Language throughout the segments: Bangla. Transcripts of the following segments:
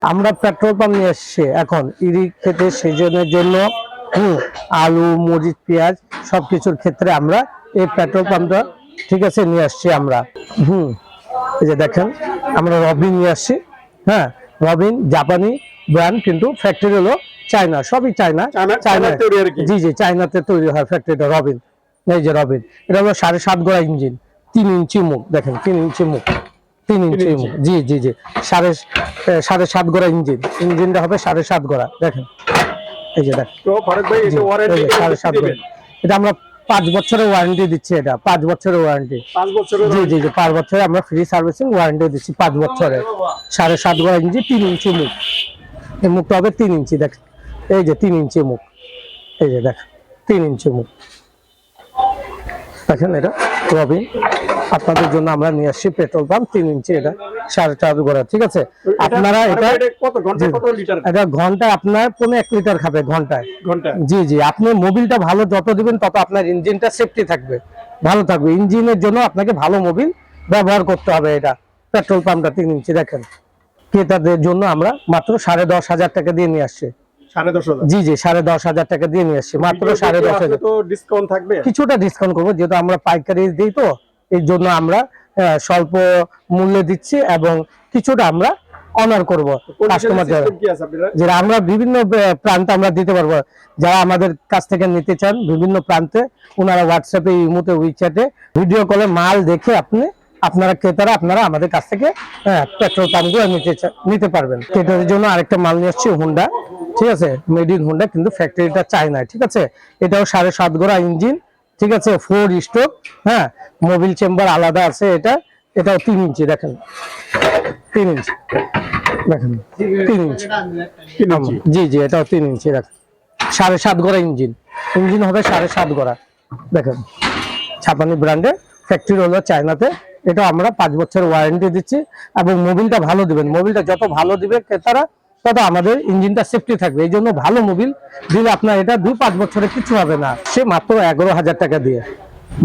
আমরা পেট্রোল পাম্প নিয়ে এসেছি এখন ইরি খেতে সেজনের জন্য। আলু, মরিচ, পেঁয়াজ সবকিছুর ক্ষেত্রে আমরা এই পেট্রোল পাম্পটা ঠিক আছে নিয়ে আসছি আমরা। এই যে দেখেন আমরা রবিন নিয়ে আসছি। হ্যাঁ, রবিন জাপানি ব্র্যান্ড, কিন্তু ফ্যাক্টরি হলো চায়না, সবই চায়না। জি জি, চায়নাতে তৈরি হয় ফ্যাক্টরিটা রবিন। এই যে রবিন, এটা হলো 7.5 গোড়া ইঞ্জিন, 3 ইঞ্চি মুখ, দেখেন 3 ইঞ্চি মুখ, 3 ইঞ্চি মুখ। জি জি জি, 7.5 গোড়া ইঞ্জিনটা হবে 7.5 গোড়া, দেখেন। এই যে দেখেন, এটা আমরা 5 বছরের ওয়ারেন্টি দিচ্ছি। এটা 5 বছরের ওয়ারেন্টি। জি জি জি, 5 বছরে আমরা ফ্রি সার্ভিসিং ওয়ারেন্টি দিচ্ছি 5 বছরে। 7.5 গোড়া ইঞ্জিন, 3 ইঞ্চি মুখ। এই মুখটা হবে 3 ইঞ্চি, দেখেন। এই যে 3 ইঞ্চি মুখ, এই যে দেখেন 3 ইঞ্চি মুখ, দেখেন। এটা রবিন আপনাদের জন্য আমরা নিয়ে আসছি পেট্রোল পাম্প, 3 ইঞ্চি, এটা 4.5 গোড়া, ঠিক আছে। আপনারা এটা ঘন্টায় আপনার 1 লিটার খাবে ঘন্টায়। জি জি, আপনি মোবিলটা ভালো যত দিবেন তত আপনার ইঞ্জিনটা সেফটি থাকবে, ভালো থাকবে। ইঞ্জিনের জন্য আপনাকে ভালো মোবিল ব্যবহার করতে হবে। এটা পেট্রোল পাম্পটা 3 ইঞ্চি, দেখেন। ক্রেতাদের জন্য আমরা মাত্র 10,500 টাকা দিয়ে নিয়ে আসছি। 10,500? জি জি, 10,500 টাকা দিয়ে নিয়ে আসছি, মাত্র 10,500। তো ডিসকাউন্ট থাকবে? কিছুটা ডিসকাউন্ট করবো, যেহেতু আমরা পাইকারি দিই, তো এই জন্য আমরা স্বল্প মূল্যে দিচ্ছি এবং কিছুটা আমরা অনার করবো কাস্টমারদের। যেটা আমরা বিভিন্ন প্রান্তে আমরা দিতে পারবো, যারা আমাদের কাছ থেকে নিতে চান বিভিন্ন প্রান্তে, ওনারা হোয়াটসঅ্যাপে, ইমোতে, উইচ্যাটে ভিডিও কলে মাল দেখে আপনারা ক্রেতারা আপনারা আমাদের কাছ থেকে পেট্রোল পাম্পগুলো নিতে পারবেন। ক্রেতাদের জন্য আরেকটা মাল নিয়ে আসছি, হুন্ডা, ঠিক আছে, মেড ইন হুন্ডা, কিন্তু ফ্যাক্টরিটা চায়না, ঠিক আছে। এটাও 7.5 গোড়া ইঞ্জিন, ঠিক আছে, 4 স্ট্রোক। হ্যাঁ, মোবিল চেম্বার আলাদা আছে। এটাও 3 ইঞ্চি, দেখেন 3 ইঞ্চি, দেখেন 3 ইঞ্চি। জি জি, এটাও 3 ইঞ্চি, দেখেন। 7.5 গোড়া ইঞ্জিন হবে 7.5 গোড়া, দেখেন। জাপানি ব্র্যান্ডে, ফ্যাক্টরি হলো চায়নাতে। এটা আমরা 5 বছরের ওয়ারেন্টি দিচ্ছি এবং মোবিলটা ভালো দিবেন। মোবিলটা যত ভালো দিবে ক্রেতারা, তত আমাদের ইঞ্জিনটা সেফটি থাকবে। এই জন্য ভালো মোবিল দিলে আপনার এটা 2-5 বছরে কিছু হবে না। সে মাত্র 11,000 টাকা দিয়ে,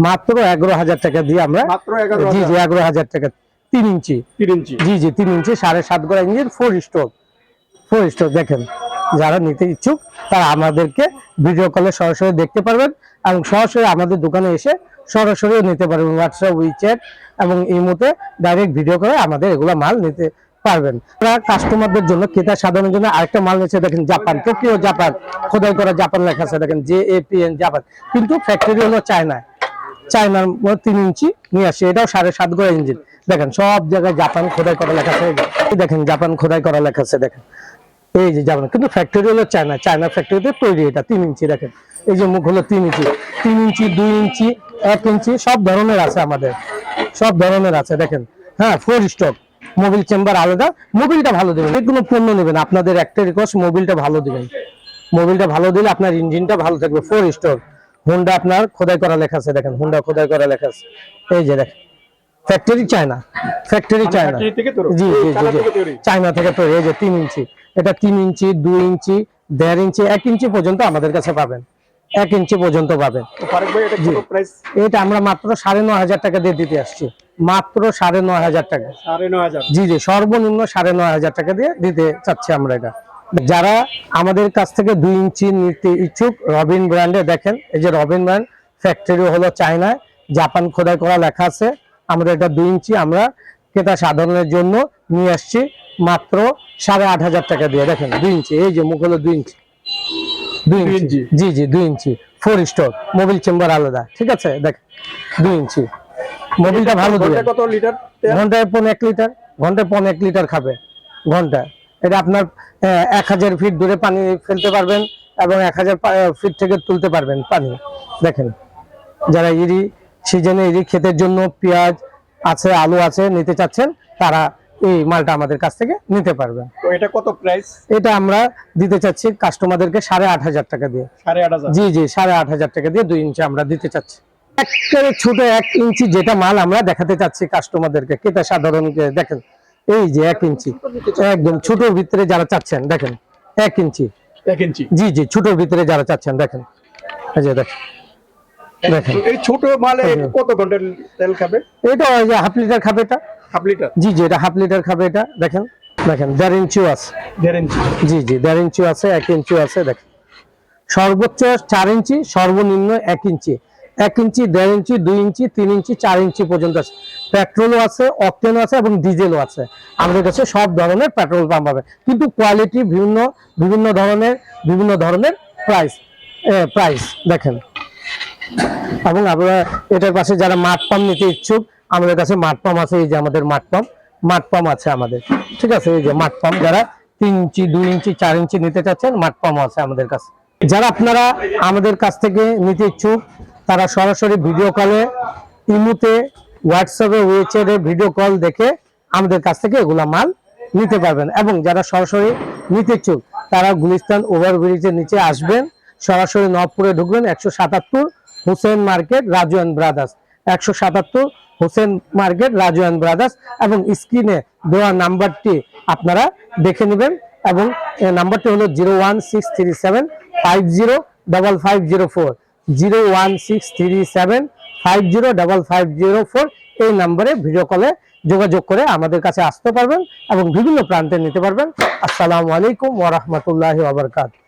মাত্র 11,000 টাকা দিয়ে আমরা। জি জি, 11,000 টাকা, 3 ইঞ্চি। জি জি, 3 ইঞ্চি, 7.5 গোড়া ইঞ্জিন, 4 স্ট্রোক, দেখেন। যারা নিতে ইচ্ছুক তারা আমাদেরকে ভিডিও কলে সরাসরি দেখতে পারবেন এবং সরাসরি আমাদের দোকানে এসে সরাসরি নিতে পারবেন। হোয়াটসঅ্যাপ, উইচ্যাট এবং ইমোতে ডাইরেক্ট ভিডিও করে আমাদের এগুলা মাল নিতে পারবেন। কাস্টমারদের জন্য, ক্রেতা সাধারণের জন্য আরেকটা মাল নিচ্ছে, দেখেন, জাপান, টোকিও জাপান, খোদাই করা জাপান লেখা আছে, দেখেন, JAPN জাপান, কিন্তু ফ্যাক্টরি হলো চায়নার 3 ইঞ্চি নিয়ে আসছে। এটাও 7.5 গোড়া ইঞ্জিন, দেখেন। সব জায়গায় জাপান খোদাই করা লেখা আছে, দেখেন, জাপান খোদাই করা লেখা আছে, দেখেন। এই যে জাপান, কিন্তু ফ্যাক্টরি হলো চায়না ফ্যাক্টরিতে তৈরি। এটা 3 ইঞ্চি, দেখেন। এই যে মুখ হলো 3 ইঞ্চি, 3 ইঞ্চি, 2 ইঞ্চি, 1 ইঞ্চি, সব ধরনের আছে আমাদের, সব ধরনের আছে, দেখেন। হ্যাঁ, 4 স্টক, মোবিল চেম্বার আলাদা। মোবিলটা ভালো দেবেন, যে কোনো পণ্য নেবেন, আপনাদের একটা রিকোয়েস্ট, মোবিলটা ভালো দিবেন। মোবিলটা ভালো দিলে আপনার ইঞ্জিনটা ভালো থাকবে। 4 স্টক, হুন্ডা আপনার খোদাই করা লেখা আছে, দেখেন, হুন্ডা খোদাই করা লেখা আছে। এই যে দেখেন, ফ্যাক্টরি চায়না, ফ্যাক্টরি চায়না। জি জি জি, চায়না থেকে তৈরি। এই যে 3 ইঞ্চি, এটা 3 ইঞ্চি, 2 ইঞ্চি, 1.5 ইঞ্চি, 1 ইঞ্চি পর্যন্ত আমাদের কাছে পাবেন, 1 ইঞ্চি পর্যন্ত পাবেন। এটা আমরা মাত্র 9,500 টাকা দিয়ে দিতে আসছি, মাত্র 9,500 টাকা। জি জি, সর্বনিম্ন 9,500 টাকা দিয়ে দিতে চাচ্ছি আমরা এটা। যারা আমাদের কাছ থেকে 2 ইঞ্চি নিতে ইচ্ছুক, রবিন ব্র্যান্ডে, দেখেন, এই যে রবিন ব্র্যান্ড, ফ্যাক্টরি হলো চায়নায়, জাপান খোদাই করা লেখা আছে। আমাদের এটা 2 ইঞ্চি আমরা ক্রেতা সাধারণের জন্য নিয়ে আসছি মাত্র 8,500 টাকা দিয়ে, দেখেন। 2 ইঞ্চি, এই যে মুখ হলো 2 ইঞ্চি, 2 ইঞ্চি। জি জি, 2 ইঞ্চি, 4 স্টক, মোবিল চেম্বার আলাদা, ঠিক আছে, দেখেন। 2 ইঞ্চি, মোবিলটা ভালো দিবে। কত লিটার? ঘন্টায় 1 লিটার, ঘন্টায় 1 লিটার খাবে ঘন্টায়। এটা আপনার 1000 ফিট দূরে পানি ফেলতে পারবেন এবং 1000 ফিট থেকে তুলতে পারবেন পানি, দেখেন। যারা ইরি সিজনে ইরি ক্ষেতের জন্য পেঁয়াজ আছে, আলু আছে, নিতে চাচ্ছেন, তারা এই মালটা আমাদের কাছ থেকে নিতে পারবেন। তো এটা কত প্রাইস? এটা আমরা দিতে চাচ্ছি কাস্টমারদেরকে 8,500 টাকা দিয়ে। 8,500? জি জি, 8,500 টাকা দিয়ে 2 ইঞ্চি আমরা দিতে চাচ্ছি। একেবারে ছোট 1 ইঞ্চি যেটা মাল আমরা দেখাতে চাচ্ছি কাস্টমারদেরকে, ক্রেতা সাধারণকে, দেখেন। এই যে 1 ইঞ্চি, একদম ছোটর ভিতরে যারা চাচ্ছেন, দেখেন, 1 ইঞ্চি। 1 ইঞ্চি? জি জি, ছোটর ভিতরে যারা চাচ্ছেন, দেখেন। এই যে দেখেন, এই ছোট মালে কত ঘন্টা তেল খাবে? এটা ওই যে 1/2 লিটার খাবে, এটা 1/2 লিটার? জি জি, এটা 1/2 লিটার খাবে, এটা দেখেন। দেখেন 1.5 ইঞ্চিও আছে, 1.5 ইঞ্চি। জি জি 1.5 ইঞ্চিও আছে, 1 ইঞ্চিও আছে। দেখেন সর্বোচ্চ 4 ইঞ্চি, সর্বনিম্ন 1 ইঞ্চি, 1 ইঞ্চি, 1.5 ইঞ্চি, 2 ইঞ্চি, 3 ইঞ্চি, 4 ইঞ্চি পর্যন্ত আছে। পেট্রোলও আছে, অকটেনও আছে এবং ডিজেলও আছে। আমাদের কাছে সব ধরনের পেট্রোল পাম্প পাবে, কিন্তু কোয়ালিটি ভিন্ন, বিভিন্ন ধরনের প্রাইস দেখেন। এবং আমরা এটার পাশে যারা মাঠ পাম্প নিতে ইচ্ছুক, আমাদের কাছে মাঠ পাম্প আছে। এই যে আমাদের মাঠ পাম্প আছে আমাদের, ঠিক আছে। এই যে মাঠ পাম্প, যারা 3 ইঞ্চি, 2 ইঞ্চি, 4 ইঞ্চি নিতে চাচ্ছেন, মাঠ পাম্প আছে আমাদের কাছে। যারা আপনারা আমাদের কাছ থেকে নিতে ইচ্ছুক, তারা সরাসরি ভিডিও কলে, ইমুতে, হোয়াটসঅ্যাপে, ওয়েবসাইটে ভিডিও কল দেখে আমাদের কাছ থেকে এগুলা মাল নিতে পারবেন। এবং যারা সরাসরি নিতে ইচ্ছুক, তারা গুলিস্তান ওভারব্রিজের নিচে আসবেন, সরাসরি নবপুরে ঢুকবেন, 177 Hossain market, Raju and brothers, 177 Hossain market, Raju and brothers. এবং স্ক্রিনে দেওয়া নাম্বারটি আপনারা দেখে নেবেন, এবং নাম্বারটি হলো 01637505504, 01637505504। এই নাম্বারে ভিডিও কলে যোগাযোগ করে আমাদের কাছে আসতে পারবেন এবং বিভিন্ন প্রান্তে নিতে পারবেন। আসসালামু আলাইকুম ওয়া রাহমাতুল্লাহি ওয়া বারাকাতুহু।